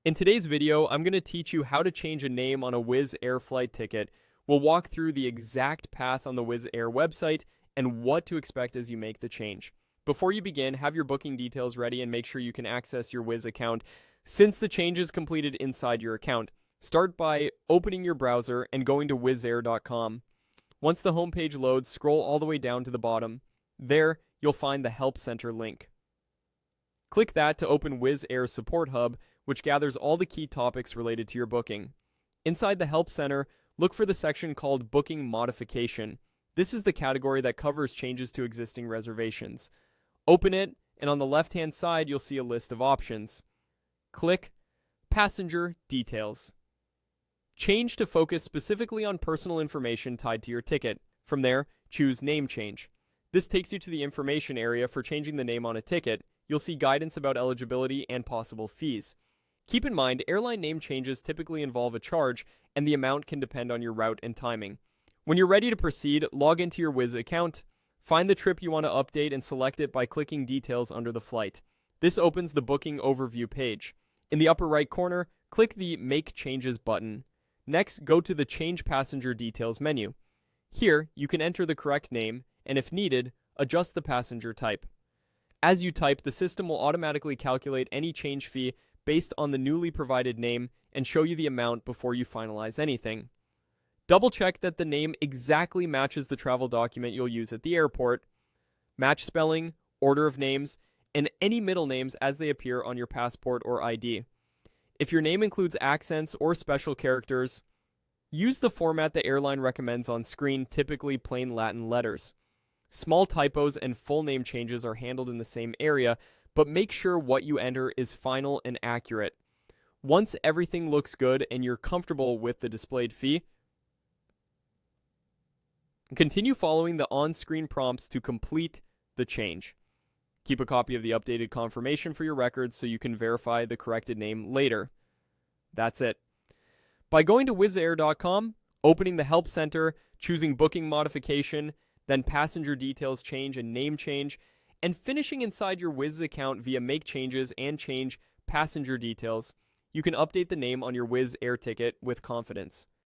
In today's video, I'm going to teach you how to change a name on a Wizz Air flight ticket. We'll walk through the exact path on the Wizz Air website and what to expect as you make the change. Before you begin, have your booking details ready and make sure you can access your Wizz account. Since the change is completed inside your account, start by opening your browser and going to wizzair.com. Once the homepage loads, scroll all the way down to the bottom. There, you'll find the Help Center link. Click that to open Wizz Air's Support Hub, which gathers all the key topics related to your booking. Inside the Help Center, look for the section called Booking Modification. This is the category that covers changes to existing reservations. Open it, and on the left-hand side, you'll see a list of options. Click Passenger Details. Change to focus specifically on personal information tied to your ticket. From there, choose Name Change. This takes you to the information area for changing the name on a ticket. You'll see guidance about eligibility and possible fees. Keep in mind, airline name changes typically involve a charge, and the amount can depend on your route and timing. When you're ready to proceed, log into your Wizz account, find the trip you want to update and select it by clicking Details under the flight. This opens the Booking Overview page. In the upper right corner, click the Make Changes button. Next, go to the Change Passenger Details menu. Here, you can enter the correct name, and if needed, adjust the passenger type. As you type, the system will automatically calculate any change fee based on the newly provided name and show you the amount before you finalize anything. Double check that the name exactly matches the travel document you'll use at the airport. Match spelling, order of names, and any middle names as they appear on your passport or ID. If your name includes accents or special characters, use the format the airline recommends on screen, typically plain Latin letters. Small typos and full name changes are handled in the same area, but make sure what you enter is final and accurate. Once everything looks good and you're comfortable with the displayed fee, continue following the on-screen prompts to complete the change. Keep a copy of the updated confirmation for your records so you can verify the corrected name later. That's it. By going to wizzair.com, opening the Help Center, choosing Booking Modification, then Passenger Details Change and Name Change, and finishing inside your Wizz account via Make Changes and Change Passenger Details, you can update the name on your Wizz Air ticket with confidence.